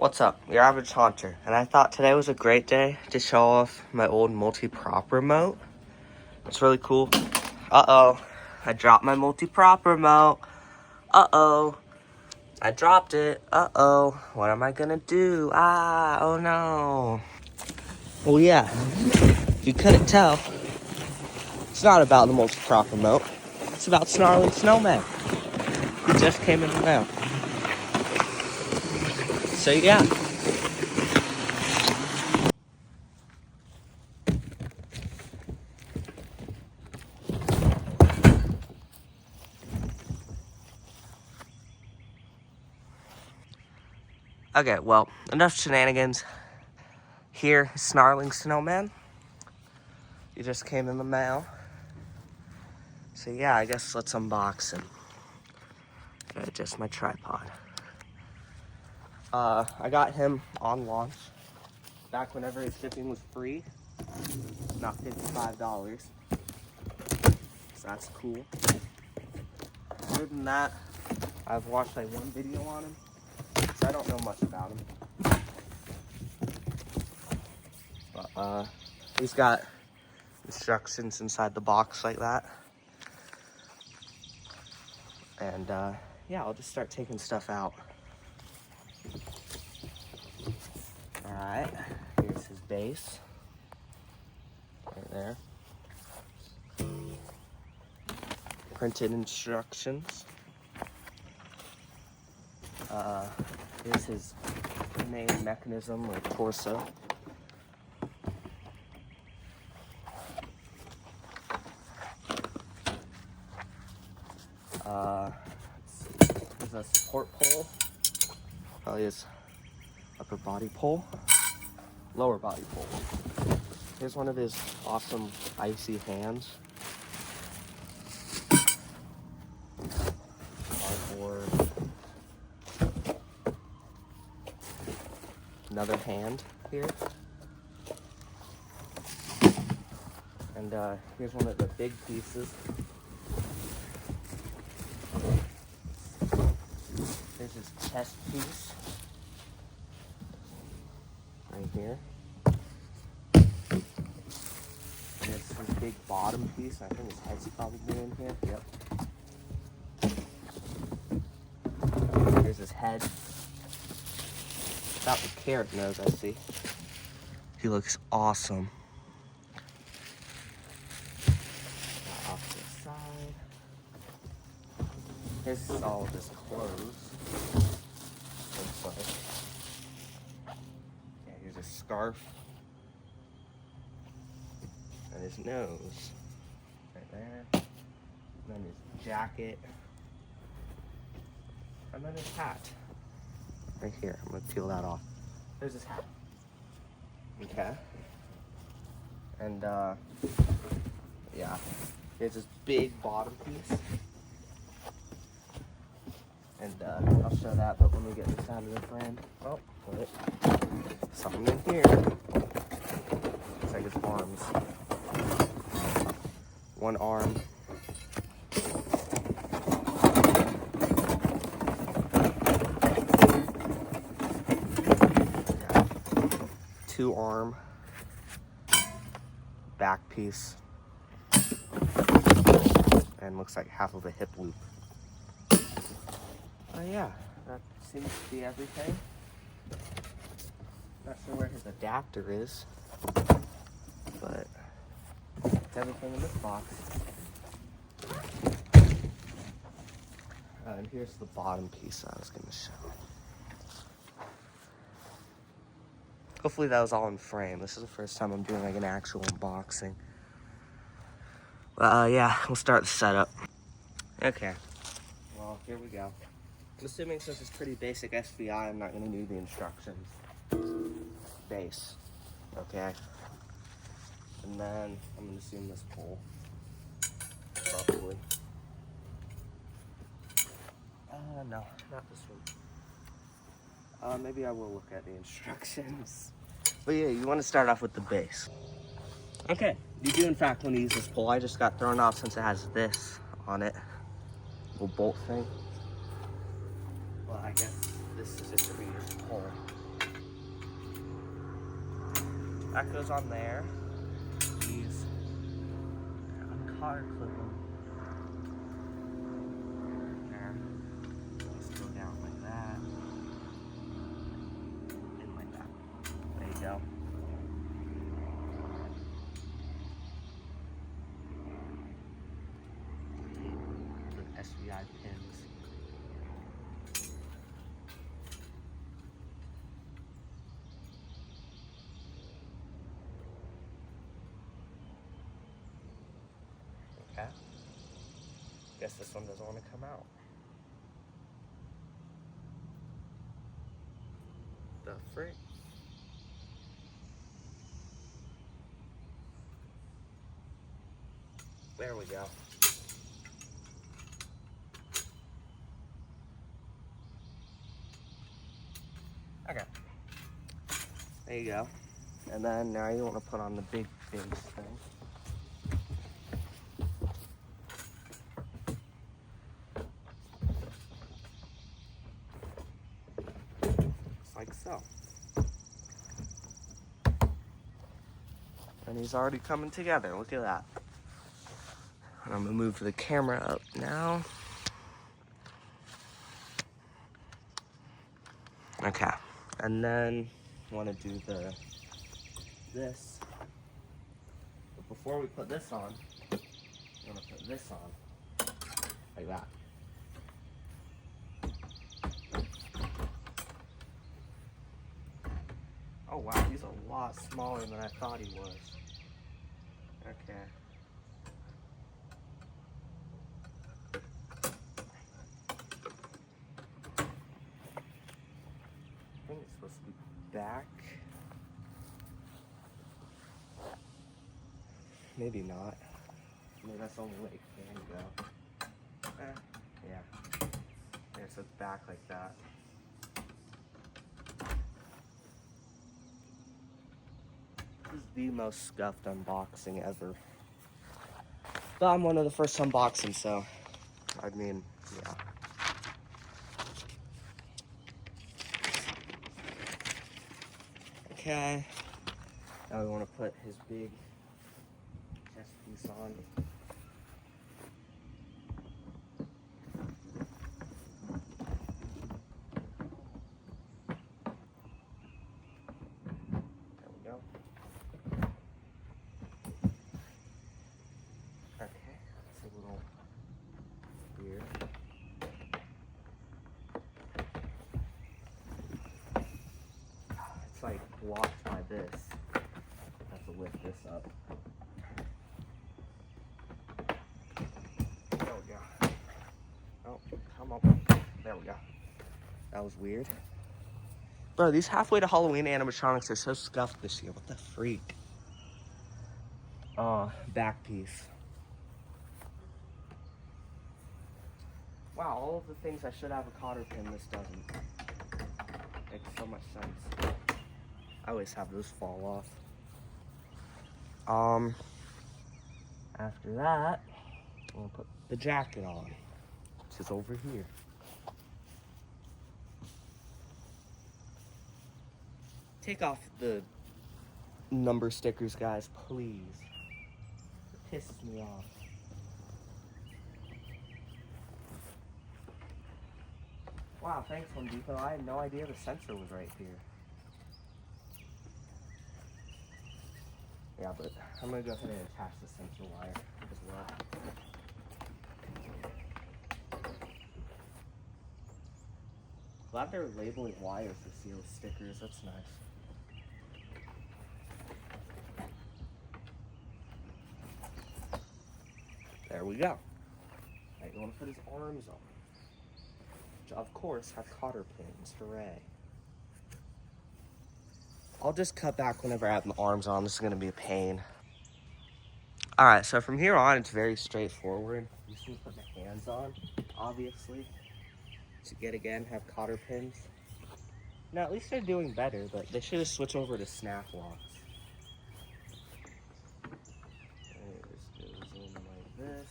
What's up? Your average hunter, and I thought today was a great day to show off my old multi-prop remote. It's really cool. Uh-oh, I dropped my multi-prop remote. Uh-oh, I dropped it. Uh-oh, what am I gonna do? Oh no. Well, yeah, if you couldn't tell, it's not about the multi-prop remote. It's about Snarling Snowman. He just came in the mail. So yeah. Okay, well, enough shenanigans. Here, Snarling Snowman. He just came in the mail. So yeah, I guess let's unbox him. Gotta adjust my tripod. I got him on launch. Back whenever his shipping was free. Not $55. So that's cool. Other than that, I've watched like one video on him. So I don't know much about him. But he's got instructions inside the box like that. And yeah, I'll just start taking stuff out. Alright, here's his base. Right there. Printed instructions. Here's his main mechanism or torso. There's a support pole. Probably his upper body pole. Lower body pole. Here's one of his awesome icy hands. Cardboard. Another hand here. And here's one of the big pieces. There's his chest piece. Right here. There's his big bottom piece. I think his head's probably in here. Yep. Here's his head. Got the carrot nose, I see. He looks awesome. Off to the side. Here's all of his clothes. Looks like. Yeah, here's a scarf. And his nose. Right there. And then his jacket. And then his hat. Right here. I'm gonna peel that off. There's his hat. Okay. And yeah. Here's this big bottom piece. And I'll show that, but when we get this out of the frame. Oh, wait. Something in here. Looks like his arms. One arm. Two arm. Back piece. And looks like half of a hip loop. Oh yeah, that seems to be everything. Not sure where his adapter is, but it's everything in this box. And here's the bottom piece I was gonna show. Hopefully that was all in frame. This is the first time I'm doing like an actual unboxing. Yeah, we'll start the setup. Okay, well, here we go. I'm assuming since it's pretty basic SVI, I'm not gonna need the instructions. Base, okay? And then I'm gonna assume this pole, probably. No, not this one. Maybe I will look at the instructions. But yeah, you wanna start off with the base. Okay, you do in fact want to use this pole. I just got thrown off since it has this on it. Little bolt thing. Well, I guess this is just a pole. That goes on there. These uncotter clip them. There. Just go down like that. And like that. There you go. The SVI pins. Okay. Guess this one doesn't want to come out. The frick? There we go. Okay. There you go. And then now you want to put on the big base thing. Just like so. And he's already coming together. Look at that. And I'm gonna move the camera up now. Okay. And then I want to do this. But before we put this on, I'm gonna put this on like that. Oh wow, he's a lot smaller than I thought he was. Okay. I think it's supposed to be back. Maybe not. Maybe that's the only way it can go. Yeah. Yeah, so it's back like that. This is the most scuffed unboxing ever. But I'm one of the first unboxing, so I mean, yeah. Okay. Now we want to put his big chest piece on. There we go. Okay, it's a little weird. It's like blocked by this. I have to lift this up. There we go. Oh, come on. There we go. That was weird. Bro, these halfway to Halloween animatronics are so scuffed this year. What the freak? Back piece. Wow, all of the things I should have a cotter pin, this doesn't. Makes so much sense. I always have those fall off. After that, we'll put the jacket on, which is over here. Take off the number stickers, guys, please. It pisses me off. Wow, thanks, Home Depot. I had no idea the sensor was right here. Yeah, but I'm gonna go ahead and attach the sensor wire as well. Glad they're labeling wires to seal stickers. That's nice. There we go. Right, you want to put his arms on, which of course have cotter pins. Hooray. I'll just cut back whenever I have my arms on. This is going to be a pain. Alright, so from here on, it's very straightforward. You just need to put my hands on, obviously. To yet again have cotter pins. Now, at least they're doing better, but they should have switched over to snap locks. And it just goes in like this.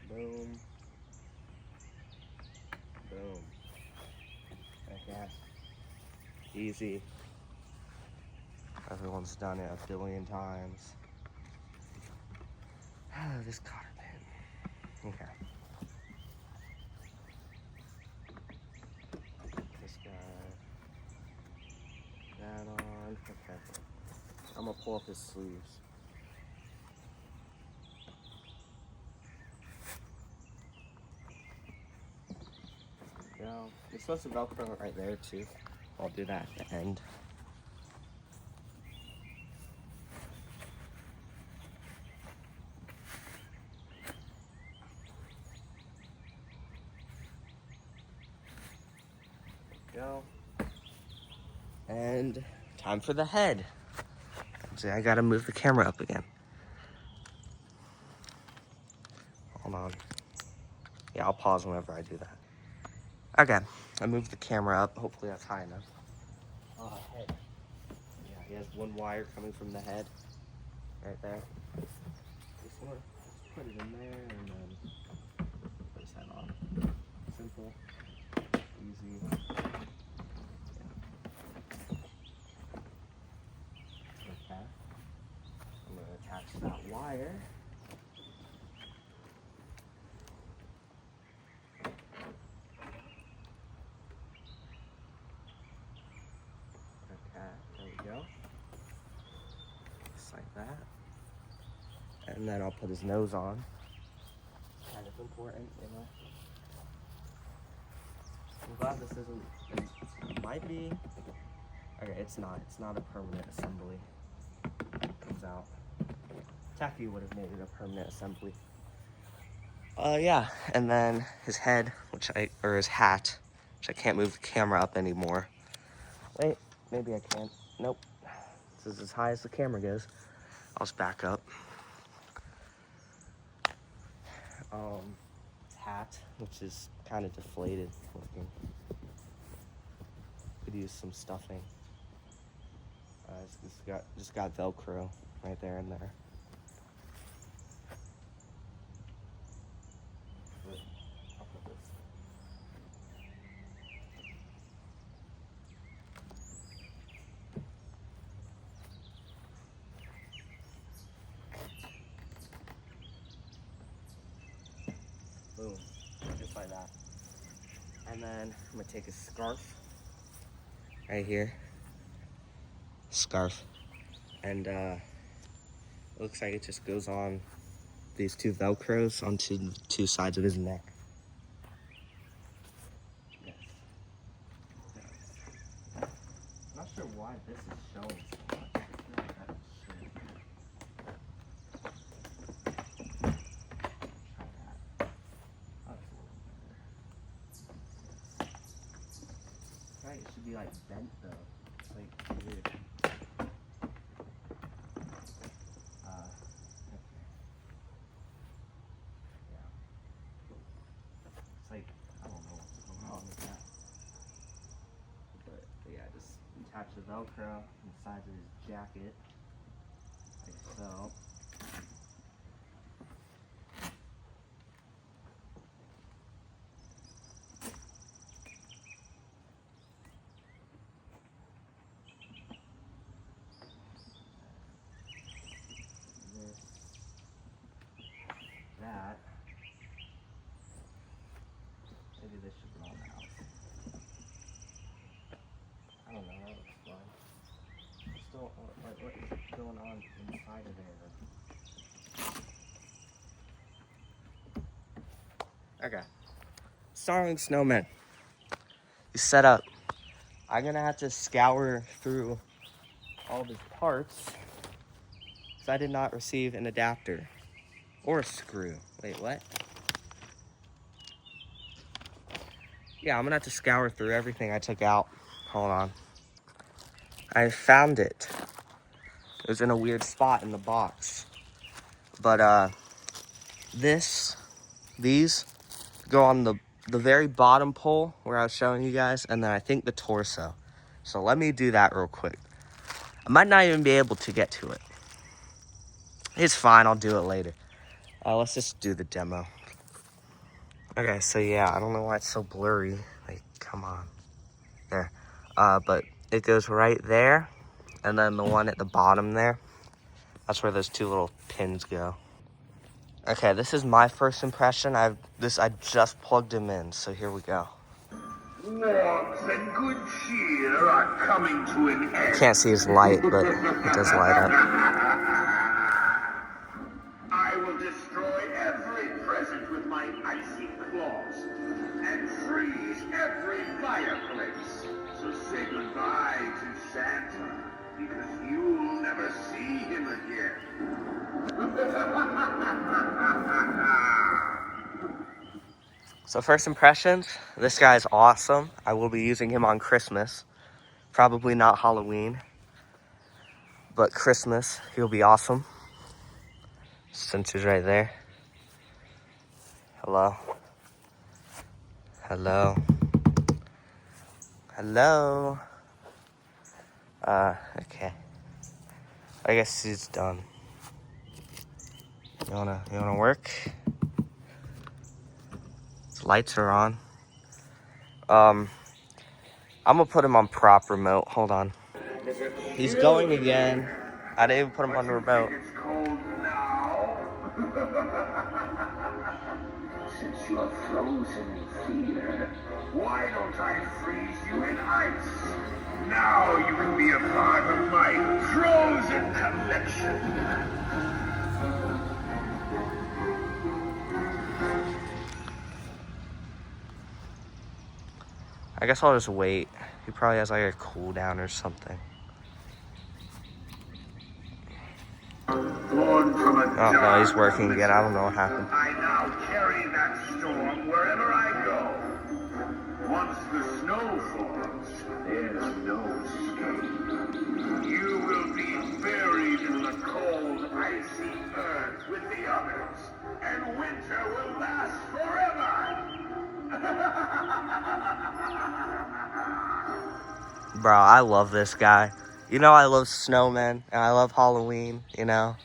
Boom. Boom. Okay. Easy. Everyone's done it a billion times. Oh, this cotter pin. Okay. This guy. That on. Okay. I'm gonna pull up his sleeves. There we go. You're supposed to Velcro it right there too. I'll do that at the end. Go. And time for the head. See, I gotta move the camera up again. Hold on. Yeah, I'll pause whenever I do that. Okay, I moved the camera up. Hopefully that's high enough. Head. Yeah, he has one wire coming from the head. Right there. Just wanna put it in there and then put his head on. Simple. Easy. Okay. I'm going to attach that wire. Okay, there we go. Just like that. And then I'll put his nose on. Kind of important, you know. I'm glad this isn't, it might be, okay, it's not a permanent assembly. It comes out. Tacky would have made it a permanent assembly. Yeah, and then his head, or his hat, which I can't move the camera up anymore. Wait, maybe I can. Nope. This is as high as the camera goes. I'll just back up. His hat, which is kind of deflated looking. Could use some stuffing. It's just got Velcro right there and there. But I'll put this. Boom, just like that. And then I'm gonna take a scarf right here. Scarf. And it looks like it just goes on these two Velcros onto the two sides of his neck. Yes. I'm not sure why this is showing so much. I feel like that should. Try that. Oh, that's a little better. Right, it should be like bent though. It's like weird. It's like, I don't know what's going on with that. But yeah, just attach the Velcro on the sides of his jacket, like so. This, that. Maybe this should go on the house. I don't know, that looks fine. Still, what is going on inside of there? Okay. Snarling Snowman. He's set up. I'm gonna have to scour through all of his parts because I did not receive an adapter or a screw. Wait, what? Yeah, I'm gonna have to scour through everything I took out. Hold on. I found it. It was in a weird spot in the box. But these go on the very bottom pole where I was showing you guys, and then I think the torso. So let me do that real quick. I might not even be able to get to it. It's fine, I'll do it later. Let's just do the demo. Okay, so yeah, I don't know why it's so blurry. Like, come on. There. But it goes right there, And then the one at the bottom there, that's where those 2 little pins go. Okay, this is my first impression. I just plugged him in, so here we go. Warmth and good cheer are coming to an end. You can't see his light, but it does light up. I will destroy every present with my icy claws and freeze every fireplace. So say goodbye to Santa, because you'll never see him again. So first impressions, this guy's awesome. I will be using him on Christmas. Probably not Halloween, but Christmas, he'll be awesome. Since he's right there. Hello. Hello. Hello. Okay. I guess he's done. You wanna work? His lights are on. I'm gonna put him on prop remote. Hold on. He's going again. I didn't even put him on the remote. It's cold now. Since you're frozen in fear, why don't I freeze you in ice? Now you can be a part of my frozen collection. I guess I'll just wait. He probably has like a cooldown or something. Born from a Oh no, he's working again. I don't know what happened. I now carry that storm wherever I go. Once the snow falls, there's no escape. You will be buried in the cold, icy earth with the others, and winter will last forever. Bro, I love this guy. You know I love snowmen, and I love Halloween, you know?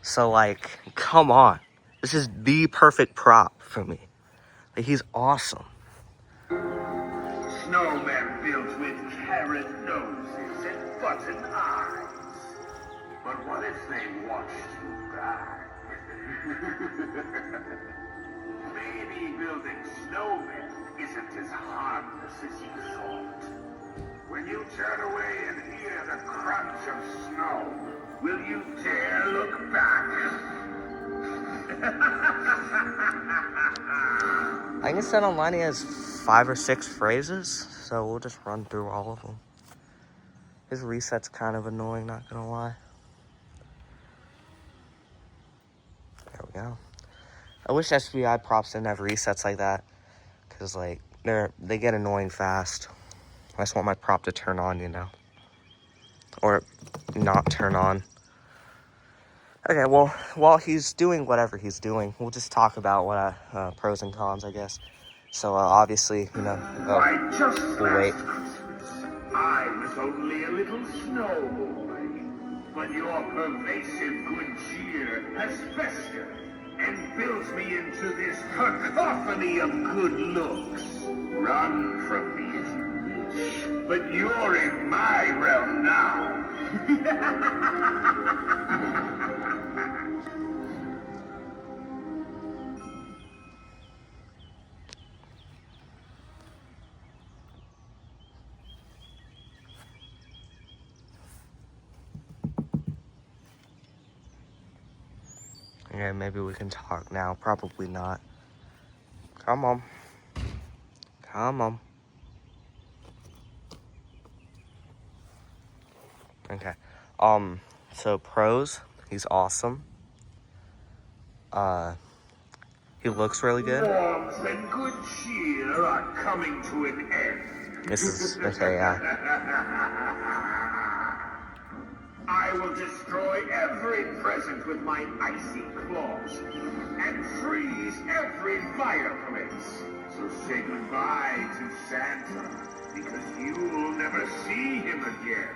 So, like, come on. This is the perfect prop for me. Like, he's awesome. Snowmen built with carrot noses and button eyes. But what if they watched you back? Maybe building snowmen isn't as harmless as you thought. When you turn away and hear the crunch of snow, will you dare look back? I can set online he has 5 or 6 phrases, so we'll just run through all of them. His reset's kind of annoying, not gonna lie. There we go. I wish SBI props didn't have resets like that, because like they get annoying fast. I just want my prop to turn on, you know, or not turn on. Okay, well, while he's doing whatever he's doing, we'll just talk about what pros and cons, I guess. So obviously, you know, we'll wait. I was only a little snow boy, but your pervasive good cheer has festered and built me into this cacophony of good looks. Run from me if you wish, but you're in my realm now. Okay, maybe we can talk now. Probably not. Come on. Come on. Okay. So pros, he's awesome. He looks really good. Warmth and good cheer are coming to an end. This is okay, yeah. I will destroy every present with my icy claws and freeze every fireplace. So say goodbye to Santa, because you'll never see him again.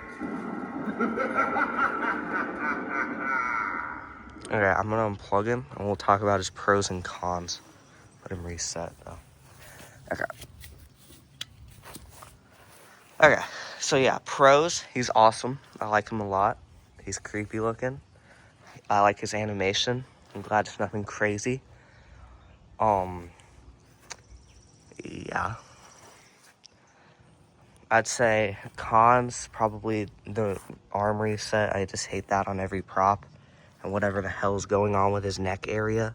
Okay, I'm gonna unplug him and we'll talk about his pros and cons. Let him reset though. Okay. Okay, So yeah, pros, he's awesome. I like him a lot. He's creepy looking. I like his animation. I'm glad it's nothing crazy. Yeah. I'd say cons, probably the arm reset. I just hate that on every prop. And whatever the hell's going on with his neck area.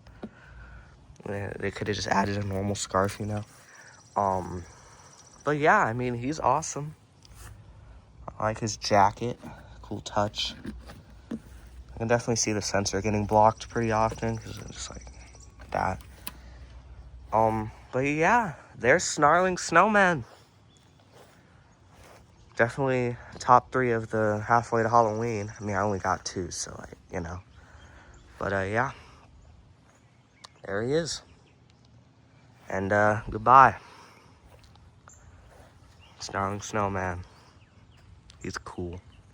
They could have just added a normal scarf, you know. But yeah, I mean, he's awesome. I like his jacket. Cool touch. I can definitely see the sensor getting blocked pretty often because it's just like that. But yeah, there's Snarling Snowman. Definitely top 3 of the halfway to Halloween. I mean, I only got 2, so like, you know. But yeah, there he is. And goodbye, Snarling Snowman. He's cool.